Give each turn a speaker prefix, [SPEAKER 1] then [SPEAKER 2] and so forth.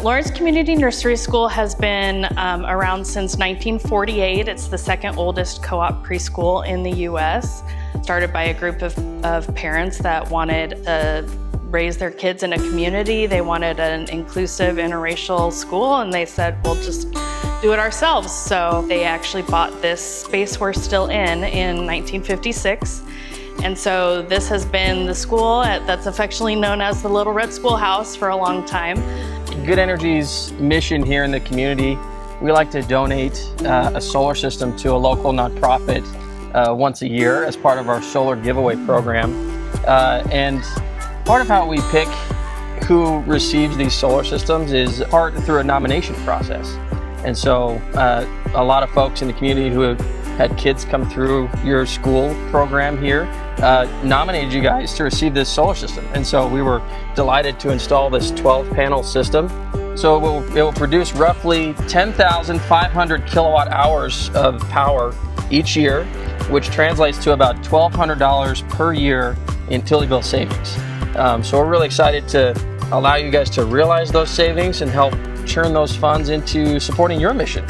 [SPEAKER 1] Lawrence Community Nursery School has been around since 1948. It's the second oldest co-op preschool in the U.S. Started by a group of parents that wanted to raise their kids in a community. They wanted an inclusive interracial school, and they said, we'll just do it ourselves. So they actually bought this space we're still in 1956. And so this has been the school that's affectionately known as the Little Red Schoolhouse for a long time.
[SPEAKER 2] Good Energy's mission here in the community, we like to donate a solar system to a local nonprofit once a year as part of our solar giveaway program. And part of how we pick who receives these solar systems is part through a nomination process. And so a lot of folks in the community who have had kids come through your school program here nominated you guys to receive this solar system. And so we were delighted to install this 12-panel system. So it will produce roughly 10,500 kilowatt hours of power each year, which translates to about $1,200 per year in utility bill savings. So we're really excited to allow you guys to realize those savings and help churn those funds into supporting your mission.